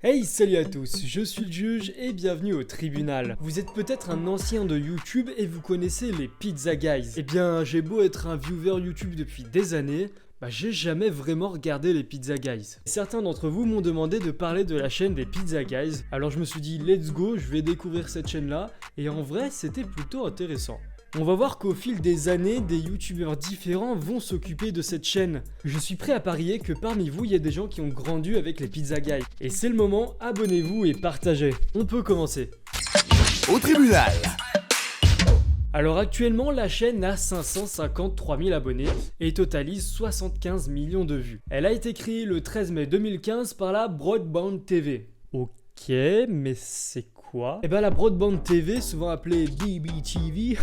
Hey, salut à tous, je suis le juge et bienvenue au tribunal. Vous êtes peut-être un ancien de YouTube et vous connaissez les Pizza Guys. Eh bien, j'ai beau être un viewer YouTube depuis des années, j'ai jamais vraiment regardé les Pizza Guys. Certains d'entre vous m'ont demandé de parler de la chaîne des Pizza Guys, alors je me suis dit let's go, je vais découvrir cette chaîne-là, et en vrai c'était plutôt intéressant. On va voir qu'au fil des années, des youtubeurs différents vont s'occuper de cette chaîne. Je suis prêt à parier que parmi vous, il y a des gens qui ont grandi avec les Pizza Guys. Et c'est le moment, abonnez-vous et partagez. On peut commencer. Au tribunal. Alors actuellement, la chaîne a 553 000 abonnés et totalise 75 millions de vues. Elle a été créée le 13 mai 2015 par la Broadband TV. Ok, mais c'est quoi? Eh ben la Broadband TV, souvent appelée BBTV,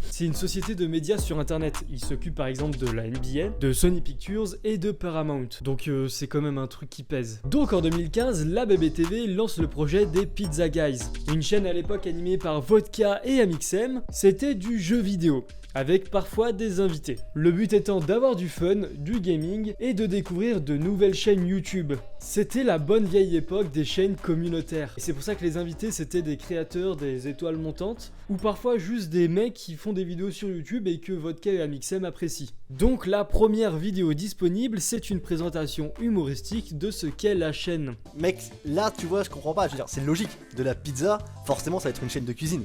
c'est une société de médias sur internet. Ils s'occupent par exemple de la NBA, de Sony Pictures et de Paramount. Donc c'est quand même un truc qui pèse. Donc en 2015, la BBTV lance le projet des Pizza Guys. Une chaîne à l'époque animée par Vodka et Amixem. C'était du jeu vidéo, avec parfois des invités. Le but étant d'avoir du fun, du gaming et de découvrir de nouvelles chaînes YouTube. C'était la bonne vieille époque des chaînes communautaires. Et c'est pour ça que les invités c'était des créateurs des étoiles montantes ou parfois juste des mecs qui font des vidéos sur YouTube et que Vodka et Amixem apprécient. Donc la première vidéo disponible, c'est une présentation humoristique de ce qu'est la chaîne. Mec, là tu vois, je comprends pas. Je veux dire, c'est logique. De la pizza, forcément ça va être une chaîne de cuisine.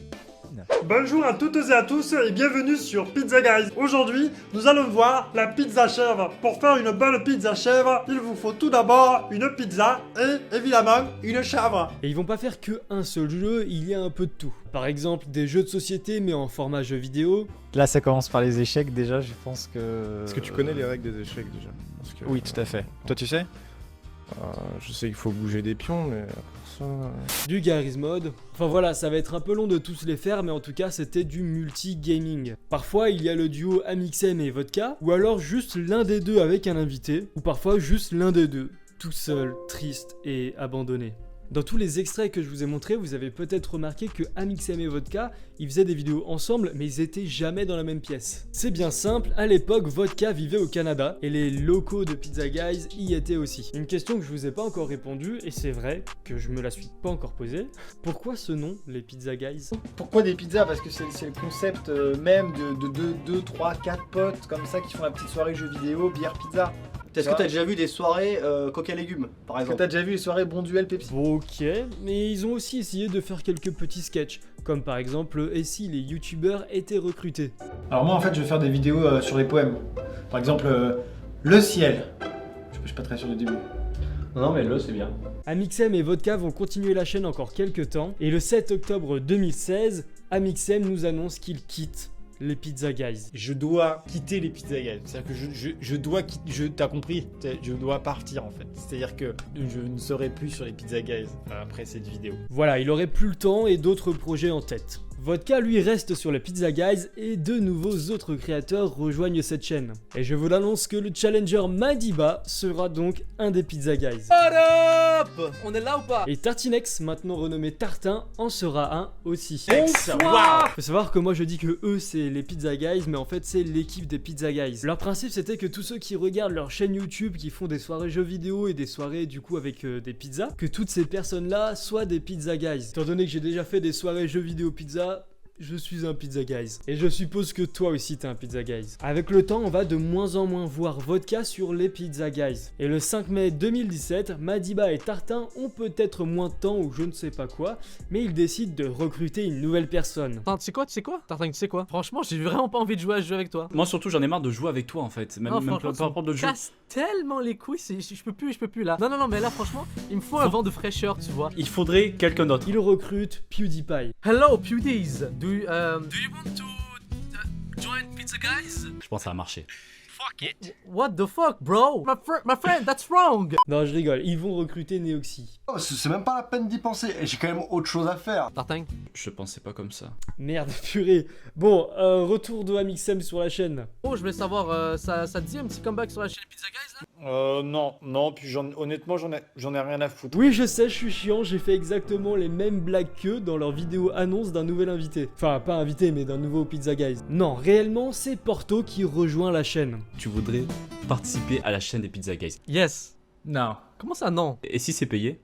Bonjour à toutes et à tous et bienvenue sur Pizza Guys. Aujourd'hui, nous allons voir la pizza chèvre. Pour faire une bonne pizza chèvre, il vous faut tout d'abord une pizza et évidemment une chèvre. Et ils vont pas faire que un seul jeu, il y a un peu de tout. Par exemple, des jeux de société mais en format jeu vidéo. Là, ça commence par les échecs déjà, je pense que... Est-ce que tu connais les règles des échecs déjà? Parce que, Oui, tout à fait. Toi, tu sais? je sais qu'il faut bouger des pions, mais pour ça... Du Garry's Mod. Enfin voilà, ça va être un peu long de tous les faire, mais en tout cas c'était du multi-gaming. Parfois il y a le duo Amixem et Vodka, ou alors juste l'un des deux avec un invité, ou parfois juste l'un des deux, tout seul, triste et abandonné. Dans tous les extraits que je vous ai montrés, vous avez peut-être remarqué que Amixem et Vodka, ils faisaient des vidéos ensemble, mais ils étaient jamais dans la même pièce. C'est bien simple, à l'époque, Vodka vivait au Canada, et les locaux de Pizza Guys y étaient aussi. Une question que je vous ai pas encore répondu, et c'est vrai que je me la suis pas encore posée. Pourquoi ce nom, les Pizza Guys? Pourquoi des pizzas? Parce que c'est le concept même de 2, 3, 4 potes comme ça qui font la petite soirée jeux vidéo, bière, pizza. Est-ce que t'as déjà vu des soirées coca légumes par Est-ce que exemple? t'as déjà vu les soirées Bon Duel Pepsi? Ok, mais ils ont aussi essayé de faire quelques petits sketchs, comme par exemple, et si les youtubeurs étaient recrutés? Alors moi en fait je vais faire des vidéos sur les poèmes. Par exemple, le ciel. Je suis pas très sûr du début. Non mais le c'est bien. Amixem et Vodka vont continuer la chaîne encore quelques temps, et le 7 octobre 2016, Amixem nous annonce qu'il quitte les Pizza Guys. Je dois quitter les Pizza Guys. C'est-à-dire que je dois quitter. T'as compris? Je dois partir en fait. C'est-à-dire que je ne serai plus sur les Pizza Guys après cette vidéo. Voilà, il aurait plus le temps et d'autres projets en tête. Vodka lui reste sur les Pizza Guys et de nouveaux autres créateurs rejoignent cette chaîne. Et je vous l'annonce que le challenger Madiba sera donc un des Pizza Guys. On est là ou pas? Et Tartinex, maintenant renommé Tartin, en sera un aussi. Bonsoir. Faut savoir que moi je dis que eux c'est les Pizza Guys, mais en fait c'est l'équipe des Pizza Guys. Leur principe c'était que tous ceux qui regardent leur chaîne YouTube, qui font des soirées jeux vidéo et des soirées du coup avec des pizzas, que toutes ces personnes là soient des Pizza Guys. Étant donné que j'ai déjà fait des soirées jeux vidéo pizza, je suis un Pizza Guys. Et je suppose que toi aussi t'es un Pizza Guys. Avec le temps, on va de moins en moins voir Vodka sur les Pizza Guys. Et le 5 mai 2017, Madiba et Tartin ont peut-être moins de temps ou je ne sais pas quoi, mais ils décident de recruter une nouvelle personne. Attends, tu sais quoi? Tartin, tu sais quoi? Franchement, j'ai vraiment pas envie de jouer à ce jeu avec toi. Moi surtout j'en ai marre de jouer avec toi en fait. Même franchement, peu importe le jeu. casse tellement les couilles, je peux plus là. Non, mais là franchement, il me faut un vent de fraîcheur, tu vois. Il faudrait quelqu'un d'autre. Ils recrutent PewDiePie. Hello, Pewdies. Do you want to join Pizza Guys? Je pense que ça va marcher. Fuck it. What the fuck, bro? My friend, that's wrong. Non, je rigole, ils vont recruter Neoxy. Oh, c'est même pas la peine d'y penser, j'ai quand même autre chose à faire. Tartin. Je pensais pas comme ça. Merde, purée. Bon, retour de Amixem sur la chaîne. Oh, je voulais savoir, ça te dit un petit comeback sur la chaîne Pizza Guys là? Non, puis honnêtement j'en ai rien à foutre. Oui, je sais, je suis chiant, j'ai fait exactement les mêmes blagues qu'eux dans leur vidéo annonce d'un nouvel invité. Enfin, pas invité, mais d'un nouveau Pizza Guys. Non, réellement, c'est Porto qui rejoint la chaîne. Tu voudrais participer à la chaîne des Pizza Guys? Yes. Non. Comment ça, non? Et si c'est payé?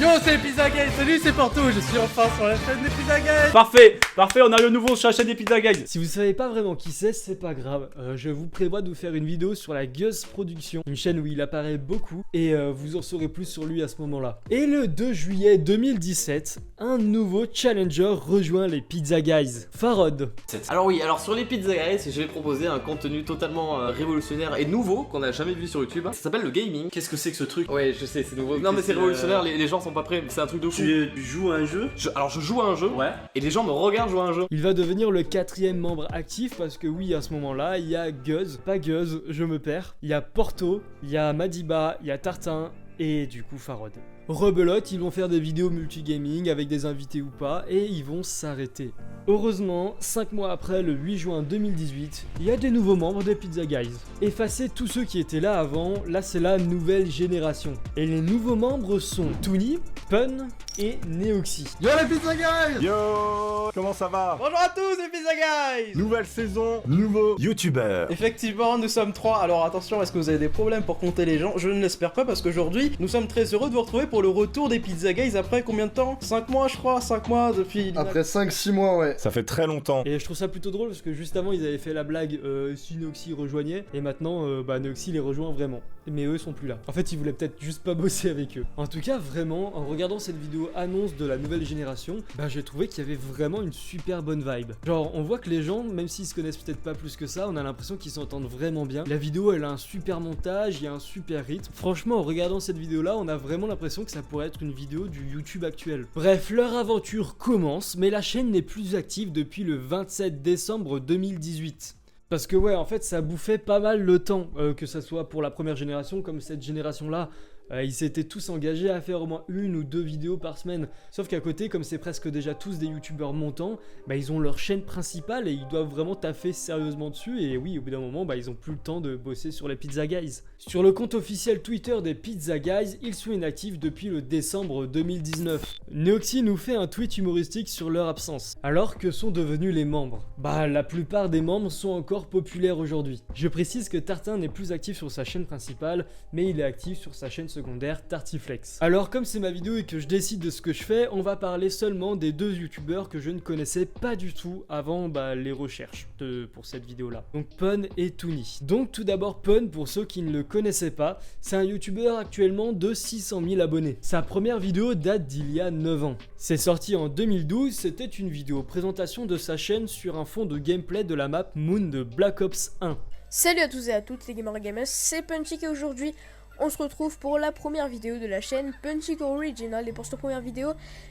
Yo, c'est Pizza Guys, salut, c'est Porto, je suis enfin sur la chaîne des Pizza Guys. Parfait, parfait, on a le nouveau sur la chaîne des Pizza Guys. Si vous savez pas vraiment qui c'est pas grave. Je vous prévois de vous faire une vidéo sur la Gus Production, une chaîne où il apparaît beaucoup et vous en saurez plus sur lui à ce moment-là. Et le 2 juillet 2017, un nouveau challenger rejoint les Pizza Guys, Farod. Alors oui, alors sur les Pizza Guys, je vais proposer un contenu totalement révolutionnaire et nouveau qu'on n'a jamais vu sur YouTube. Ça s'appelle le gaming. Qu'est-ce que c'est que ce truc? Ouais, je sais, c'est nouveau. Non mais c'est révolutionnaire, les gens sont pas prêts, c'est un truc de fou. Tu joues à un jeu? Alors je joue à un jeu, Ouais. et les gens me regardent jouer à un jeu. Il va devenir le 4e membre actif parce que oui, à ce moment-là, il y a Guz, pas Guz, je me perds. Il y a Porto, il y a Madiba, il y a Tartin et du coup Farod. Rebelote, ils vont faire des vidéos multigaming avec des invités ou pas et ils vont s'arrêter. Heureusement, 5 mois après, le 8 juin 2018, il y a des nouveaux membres des Pizza Guys. Effacez tous ceux qui étaient là avant, là c'est la nouvelle génération. Et les nouveaux membres sont Toony, Pun et Neoxy. Yo les Pizza Guys! Yo, comment ça va? Bonjour à tous les Pizza Guys. Nouvelle saison, nouveau youtubeur. Effectivement, nous sommes 3. Alors attention, est-ce que vous avez des problèmes pour compter les gens? Je ne l'espère pas parce qu'aujourd'hui, nous sommes très heureux de vous retrouver pour le retour des Pizza Guys après combien de temps? 5 mois je crois, 5 mois depuis... Après 5-6 mois, ouais. Ça fait très longtemps. Et je trouve ça plutôt drôle parce que juste avant ils avaient fait la blague si Neoxy rejoignait et maintenant Neoxy les rejoint vraiment. Mais eux sont plus là. En fait ils voulaient peut-être juste pas bosser avec eux. En tout cas vraiment en regardant cette vidéo annonce de la nouvelle génération, j'ai trouvé qu'il y avait vraiment une super bonne vibe. Genre on voit que les gens, même s'ils se connaissent peut-être pas plus que ça, on a l'impression qu'ils s'entendent vraiment bien. La vidéo elle a un super montage, il y a un super rythme. Franchement en regardant cette vidéo là on a vraiment l'impression que ça pourrait être une vidéo du YouTube actuel. Bref, leur aventure commence mais la chaîne n'est plus active depuis le 27 décembre 2018. Parce que ouais, en fait, ça bouffait pas mal le temps, que ça soit pour la première génération comme cette génération-là. Ils s'étaient tous engagés à faire au moins 1 ou 2 vidéos par semaine. Sauf qu'à côté, comme c'est presque déjà tous des youtubeurs montants, ils ont leur chaîne principale et ils doivent vraiment taffer sérieusement dessus. Et oui, au bout d'un moment, ils ont plus le temps de bosser sur les Pizza Guys. Sur le compte officiel Twitter des Pizza Guys, ils sont inactifs depuis le décembre 2019. Neoxy nous fait un tweet humoristique sur leur absence. Alors que sont devenus les membres? La plupart des membres sont encore populaires aujourd'hui. Je précise que Tartin n'est plus actif sur sa chaîne principale, mais il est actif sur sa chaîne secondaire Tartiflex. Alors comme c'est ma vidéo et que je décide de ce que je fais, on va parler seulement des 2 youtubeurs que je ne connaissais pas du tout avant les recherches pour cette vidéo là. Donc Pun et Toony. Donc tout d'abord Pun, pour ceux qui ne le connaissaient pas, c'est un youtubeur actuellement de 600 000 abonnés. Sa première vidéo date d'il y a 9 ans. C'est sorti en 2012, c'était une vidéo présentation de sa chaîne sur un fond de gameplay de la map Moon de Black Ops 1. Salut à tous et à toutes les gamers gamers, c'est Punchik et aujourd'hui on se retrouve pour la première vidéo de la chaîne Punchik Original. Et pour cette première vidéo,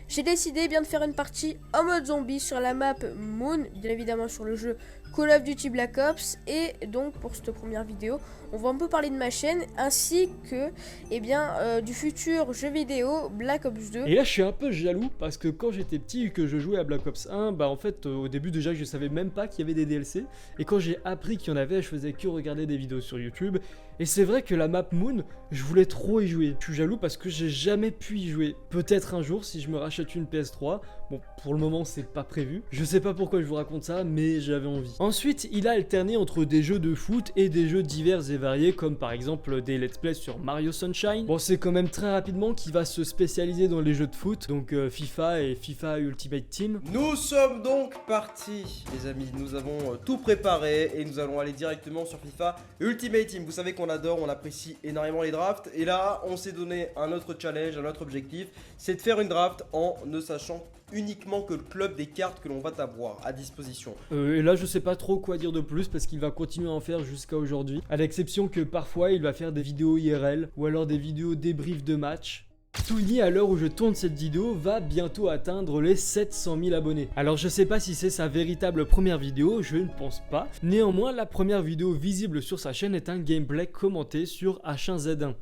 j'ai décidé bien de faire une partie en mode zombie sur la map Moon, bien évidemment sur le jeu Call of Duty Black Ops. Et donc pour cette première vidéo, on va un peu parler de ma chaîne ainsi que du futur jeu vidéo Black Ops 2. Et là je suis un peu jaloux parce que quand j'étais petit et que je jouais à Black Ops 1, en fait au début déjà je savais même pas qu'il y avait des DLC. Et quand j'ai appris qu'il y en avait, je faisais que regarder des vidéos sur YouTube. Et c'est vrai que la map Moon, je voulais trop y jouer. Je suis jaloux parce que j'ai jamais pu y jouer. Peut-être un jour si je me rachète une PS3. Bon, pour le moment c'est pas prévu. Je sais pas pourquoi je vous raconte ça, mais j'avais envie. Ensuite, il a alterné entre des jeux de foot et des jeux divers et variés, comme par exemple des let's play sur Mario Sunshine. Bon, c'est quand même très rapidement qu'il va se spécialiser dans les jeux de foot, donc FIFA et FIFA Ultimate Team. Nous sommes donc partis, les amis. Nous avons tout préparé et nous allons aller directement sur FIFA Ultimate Team. Vous savez qu'on adore, on apprécie énormément les drafts. Et là, on s'est donné un autre challenge, un autre objectif, c'est de faire une draft en ne sachant uniquement que le club des cartes que l'on va avoir à disposition. Et là je sais pas trop quoi dire de plus parce qu'il va continuer à en faire jusqu'à aujourd'hui, à l'exception que parfois il va faire des vidéos IRL ou alors des vidéos débrief de match. Toony, à l'heure où je tourne cette vidéo, va bientôt atteindre les 700 000 abonnés. Alors je sais pas si c'est sa véritable première vidéo, je ne pense pas. Néanmoins, la première vidéo visible sur sa chaîne est un gameplay commenté sur H1Z1.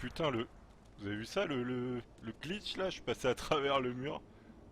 Putain, vous avez vu ça, le glitch là? Je suis passé à travers le mur.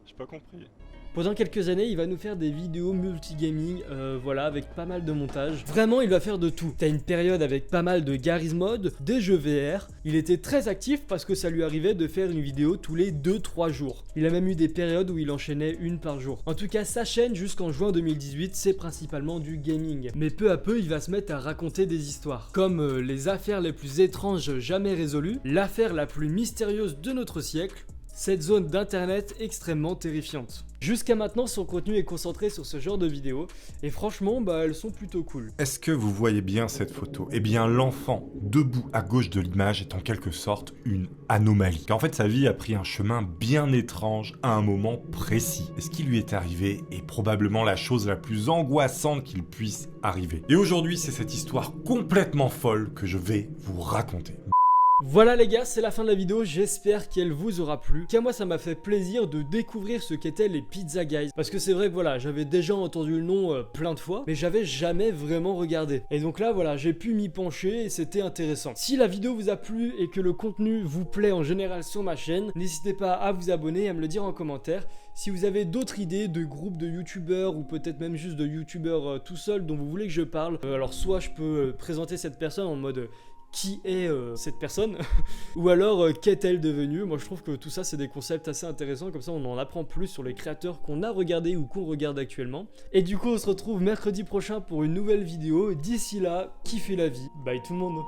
J'ai pas compris. Pendant quelques années, il va nous faire des vidéos multigaming, voilà, avec pas mal de montage. Vraiment, il va faire de tout. T'as une période avec pas mal de Garry's Mod, des jeux VR. Il était très actif parce que ça lui arrivait de faire une vidéo tous les 2-3 jours. Il a même eu des périodes où il enchaînait une par jour. En tout cas, sa chaîne jusqu'en juin 2018, c'est principalement du gaming. Mais peu à peu, il va se mettre à raconter des histoires. Comme les affaires les plus étranges jamais résolues, l'affaire la plus mystérieuse de notre siècle, cette zone d'internet extrêmement terrifiante. Jusqu'à maintenant, son contenu est concentré sur ce genre de vidéos, et franchement, elles sont plutôt cool. Est-ce que vous voyez bien cette photo? Eh bien, l'enfant, debout à gauche de l'image, est en quelque sorte une anomalie. Car en fait, sa vie a pris un chemin bien étrange à un moment précis. Et ce qui lui est arrivé est probablement la chose la plus angoissante qu'il puisse arriver. Et aujourd'hui, c'est cette histoire complètement folle que je vais vous raconter. Voilà les gars, c'est la fin de la vidéo, j'espère qu'elle vous aura plu. Car moi ça m'a fait plaisir de découvrir ce qu'étaient les Pizza Guys. Parce que c'est vrai que voilà, j'avais déjà entendu le nom plein de fois, mais j'avais jamais vraiment regardé. Et donc là voilà, j'ai pu m'y pencher et c'était intéressant. Si la vidéo vous a plu et que le contenu vous plaît en général sur ma chaîne, n'hésitez pas à vous abonner et à me le dire en commentaire. Si vous avez d'autres idées de groupes de youtubeurs ou peut-être même juste de youtubeurs tout seul dont vous voulez que je parle, alors soit je peux présenter cette personne en mode... qui est cette personne ou alors qu'est-elle devenue. Moi je trouve que tout ça c'est des concepts assez intéressants, comme ça on en apprend plus sur les créateurs qu'on a regardés ou qu'on regarde actuellement. Et du coup on se retrouve mercredi prochain pour une nouvelle vidéo. D'ici là, kiffez la vie. Bye tout le monde.